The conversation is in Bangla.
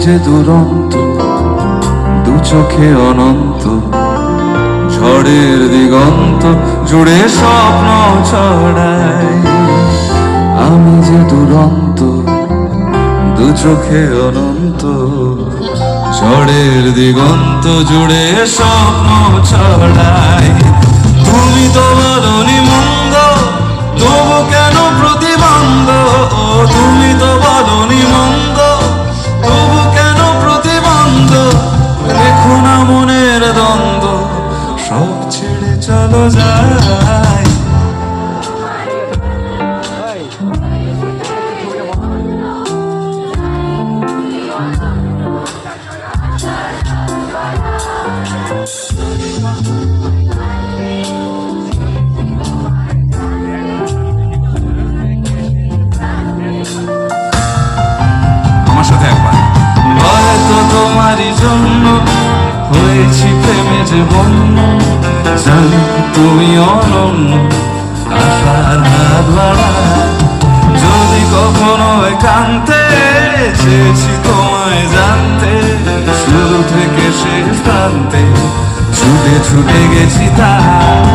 যে দুরন্ত, দু চোখে অনন্ত, ঝড়ের দিগন্ত জুড়ে স্বপ্ন ছড়াই। আমি যে দুরন্ত, দু চোখে অনন্ত, ঝড়ের দিগন্ত জুড়ে স্বপ্ন ছড়াই। তুমি তো বলনি মন্দ, তবু কেন প্রতিবন্ধ? ও তুমি তো বলনি মন্দ, তবু কেন প্রতিবন্ধ? দেখো না মনের দ্বন্দ্ব, সব ছেড়ে চলো যাই। আমার সাথে একবার। হয়তো তোমারই জন্য হয়েছি প্রেমে যে বন্য, জানি তুমি অনন্য, আশার হাত বাড়ায়। যদি কখনো একান্তে চেয়েছি তোমায় জানতে, শুরু থেকে শেষ প্রান্তে ছুটে ছুটে গেছি তাই।